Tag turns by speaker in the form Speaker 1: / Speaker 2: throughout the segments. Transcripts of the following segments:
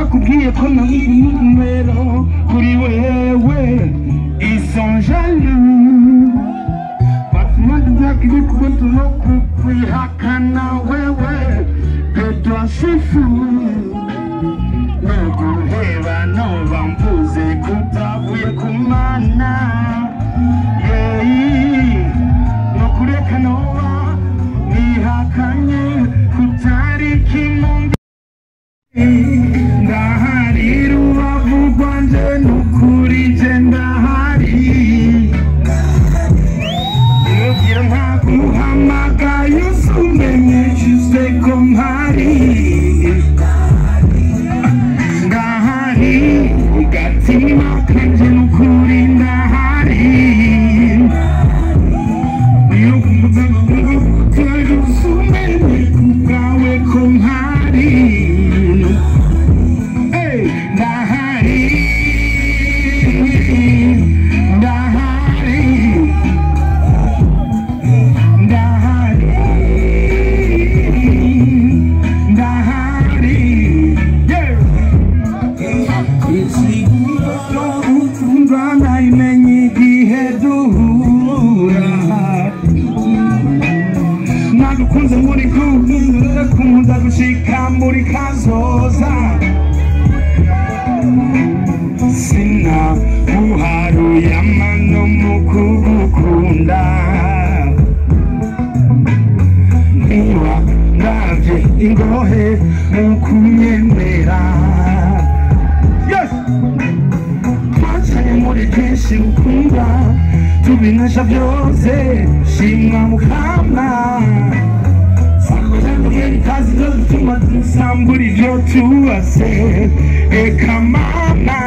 Speaker 1: bakubwiye ko namuha numero kuri wewe ils sont jaloux Batman ndakiri kubuntu no kwihakana wewe que toi c'est fou Noguheba noba mvuze kutavuye kumana Nokureka noba nihakanye kutari kimonge Ndahari rubavu rwanje nukuri je ndahari Nubwira nkaguhamagaye usumenye juste ko mpari Ndahari gatima kanje nukuri ndahari Usumenye kubwawe ko mpari Nagukunze muri kumunda gushika muri kazoza Sina uharuye amano mu kugukunda Niba ndavye ingohe mu kunyemera Yes! Twacaye muri kenshi ukunda Tubinasha vyose shimwa mukama Sakujandugeri kazi zo zituma dusambura ivyo tuwase Eka mama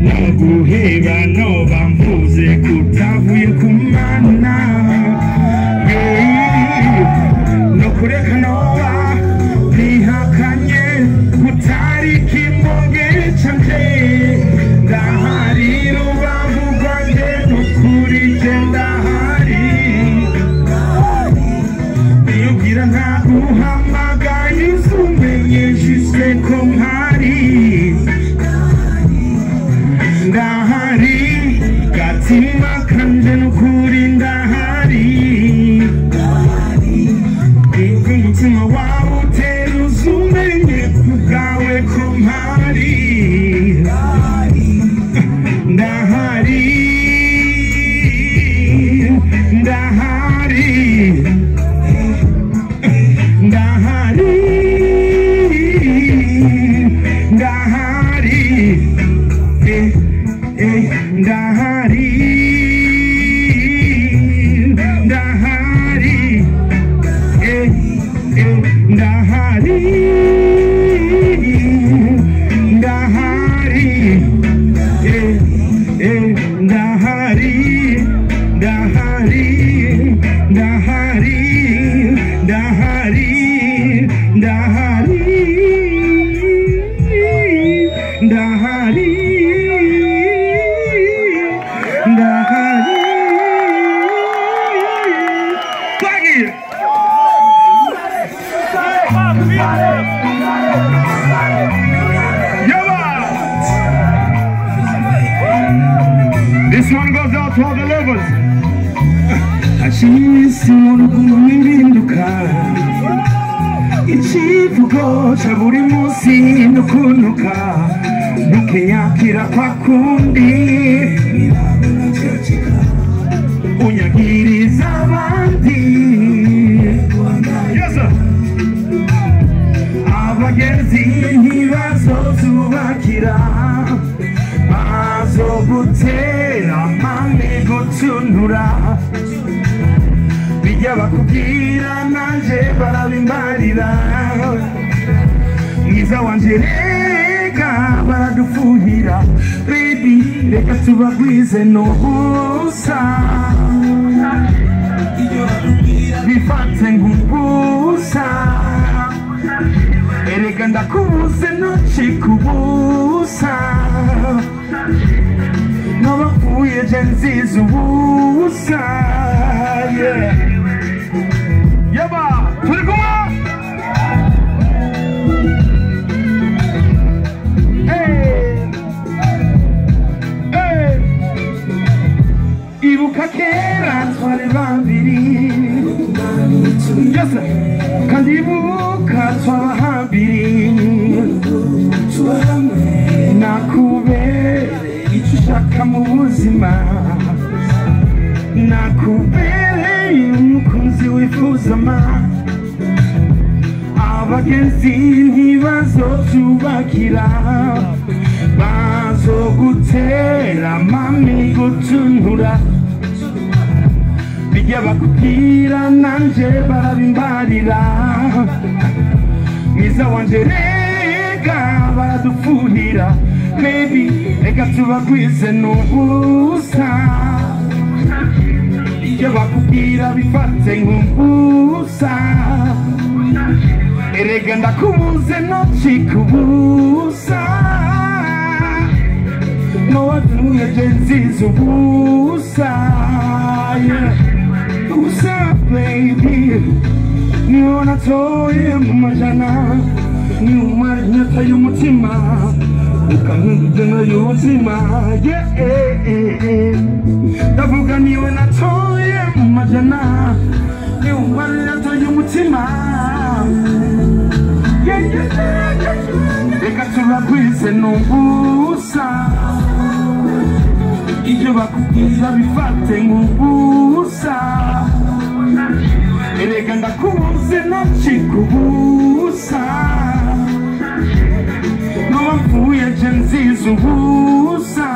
Speaker 1: Noguheba noba mvuze kutavuye kumana Nokureka noba nihakanye kutari kimonge canje Ndahari rubavu rwanje nukuri je ndahari Niyubwira nkaguhamagaye usumenye juste ko mpari Ndahari gatima kanje nukuri ndahari Umutima wawe utera usumenye kubwawe ko mpari Ndahari Ndahari Ndahari Ndahari Ndahari Ndahari Ndahari Ndahari Ndahari Ndahari Ndahari Ndahari This one goes out to all the lovers. Achisi urukundo nirinduka Ichivugo cha buri munsi nukunuka Ntukeyakira kwa kundi Unyagiriza abandi Yes sir Abagenzi ntibazozubakira Bazogutera mame gutunura Bijya bakubwira nanje barabimbarira Mwiza wanje reka baradufuhira Baby reka tubagwize n'ubusa Bifate nk'ubusa Erega ndakubuze nocikubusa Nabapfuye je nziza ubusa Yaba turi kumwe Yes, kandibuka twahambiri nakubere icyo ushaka mu buzima nakubereye umukunzi wifuza abagenzi ntibazotubakira bazogutera mami gutuntura bijya bakubwira nanje barabimbarira mwiza wanje rega baradufuhira maybe reka tubagwize n'ubusa bijya bakubwira bifate nk'ubusa erega ndakubuze nocikubusa nowatumye je nziza ubusa ubusa baby niwo natoye mu majana niumara inyota y'umutima ukankundana y'ubuzima ndavuga niwe natoye mu majana niumara inyota y'umutima reka tubagwize n'ubusa ibyo bakubwira bifate nk'ubusa erega ndakubuze nocikubusa n'uwapfuye je nziza ubusa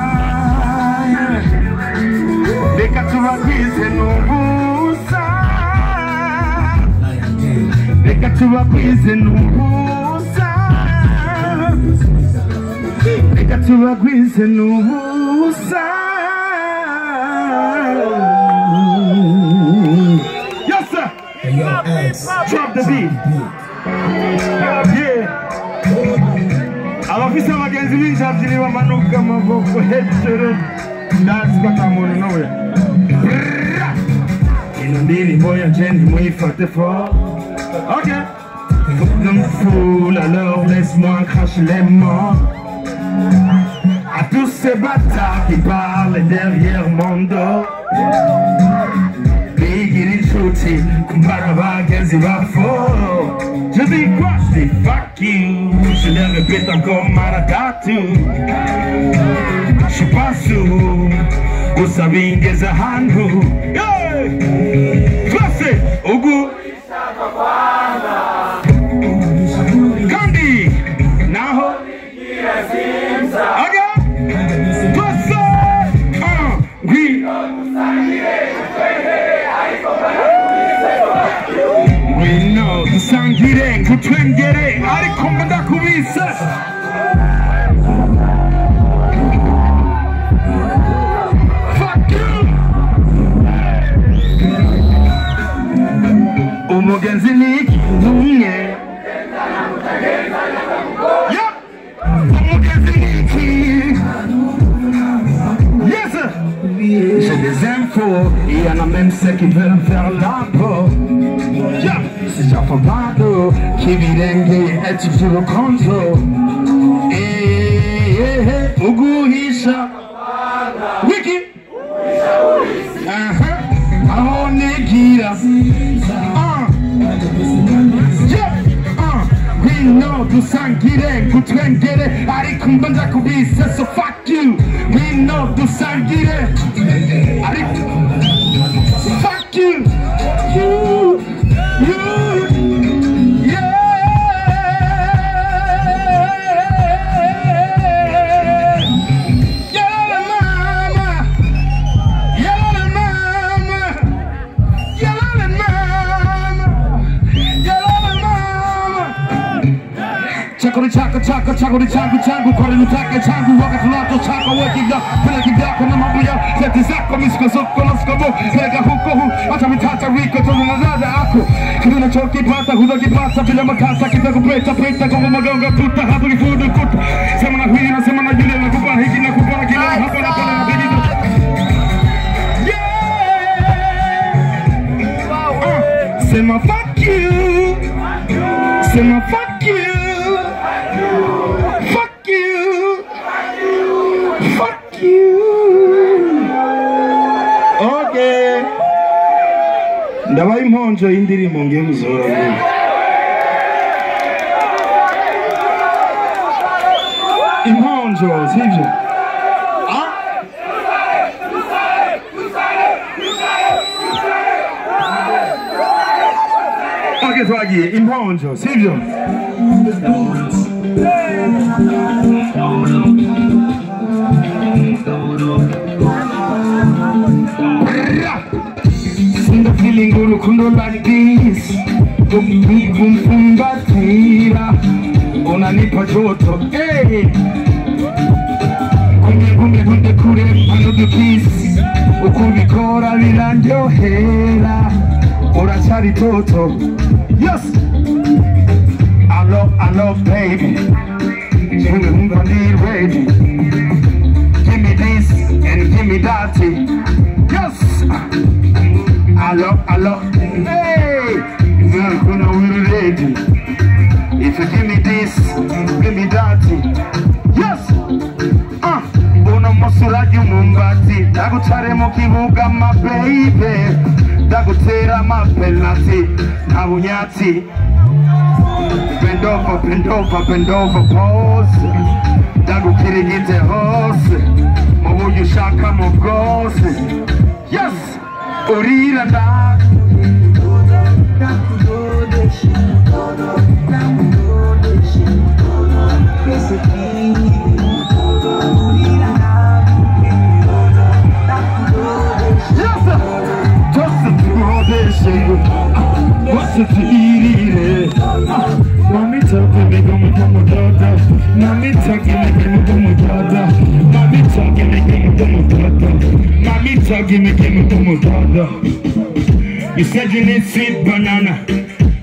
Speaker 1: reka tubagwize n'ubusa reka tubagwize n'ubusa reka tubagwize n'ubusa. Yes sir. Drop the beat. Yeah. Abafise abagenzi b'injavyi bamanuka amaboko hejuru ndazi ko atamuntu n'umwe ino ndirimbo yanje ndimuyifate fort. Ok. Comme foule, alors laisse-moi cracher les morts à tous ces bâtards qui parlent derrière mon dos. Bigiri chuti, kumbara bagenzi bafo. Je dis quoi? Je dis fuck you. Je les répète encore maradatu. Je suis pas sourd. Usabingeza handu. Classé, Ogu. Kandi, Naho. Okay. Classé. Oui. We know dusangire kutwengere ariko ndakubise. Fuck you. Umugenzi niki numye. Yep. Umugenzi niki. Yes sir. J'ai des infos, il y en a même ceux qui veulent faire la peau. Yeah. C'est Jafabado qui virengue et tu fais le contrôle. Uguhisha Wiki Aonigira We know dusangire kutwengere ariko mbanda kubise so fuck you. We know dusangire ariko fuck you. Chako changu kwa nitaka changu wakati lato chako wekija bila kidako na mambo ya seti zako misko zoko loskobo lega huko hata mitata wiko tunanada ako kiduna choki pata hudakipata bila makasa kitako peta kwa magonga puta hapo kifudu kuta sema na huyu na sema na yule na kupa hiki na kupona kila hapo na pale na bigido sema fuck you sema fuck you. Fuck you. Okay. Ndabari imponjo y'indirimbo ngiye kuzora imponjo sivyo okay twagiye imponjo sivyo Sinda feeling urukundo like this kumfungatira unanipa joto kumbe kure another piece ukubikora birandyohera urachari toto yes I love baby kumbe ready give me this and give me that yes I love hey gonna be ready if you give me this give me that yes Una mosuraji mumbati dagutare mu kibuga my baby dagutera my penalty na bunyati bend over pose dagukirigite hose mu buryo ushaka mu bwose yes urira nda what's it to eat it? Mami talking me come dada. Mami talking me come dada. Mami talking me come dada. Mami talking me come dada. You said you need sweet banana.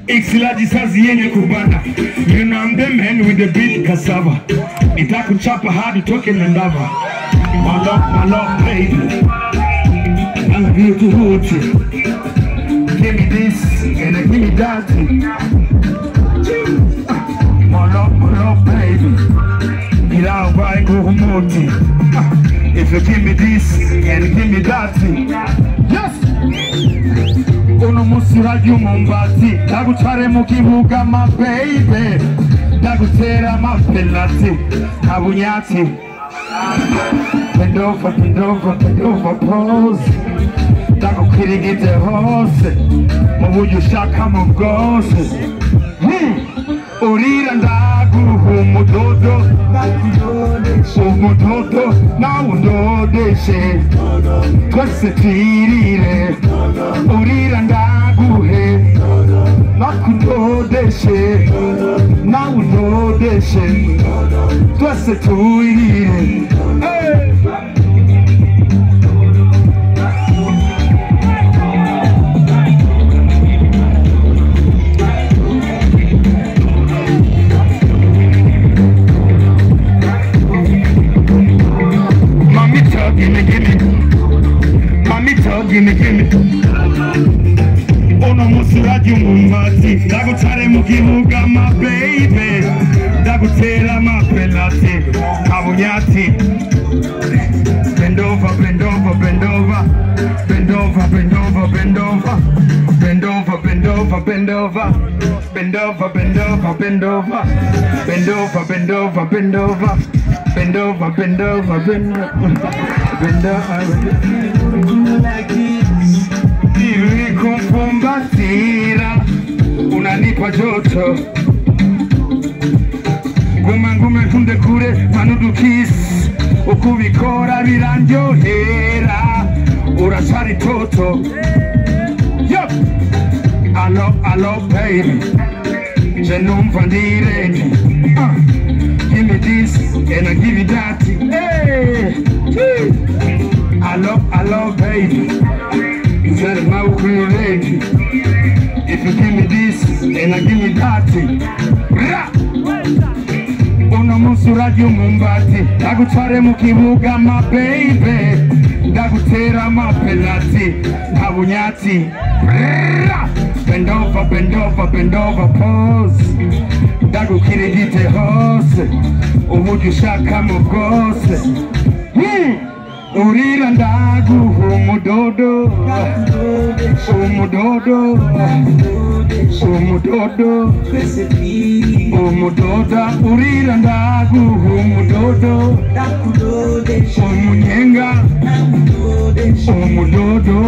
Speaker 1: Ixilaji sazi yenye kubana. You know I'm the man with the big cassava. Nitakuchapa hadi toke na ndava. My love, baby. I love you to hold you. Give me this and give me that. My love, baby. If you give me this and give me that, yes. Uno musuraji mumbati, dagutare mu kibuga my baby, dagutera my penalty, abunyati. Bend over, pose. Dagukirigite hose mu buryo ushaka mu bwose urira ndaguha umudodo nawe undodeshe twese twirire urira ndaguhe nakudodeshe nawe undodeshe twese twirire Gimme. Uno musuraji mumbati dagutare mu kibuga my baby dagutera my penalty abunyati bend over kumbatira unanipa joto ngume kunde kure manudu kiss ukubikora birandyohera urachari toto yup I love baby jenumva ndirenge give me this and I give you that hey I love baby Said my ready. If you give me this and I give me that, uno musuraji mumbati dagutare mu kibuga my baby dagutera my penalty abunyati bend over pose dagukirigite hose uburyo ushaka mu bwose urira ndagu umudodo umudodo umudodo umudoda urira ndagu umudodo umunyenga umudodo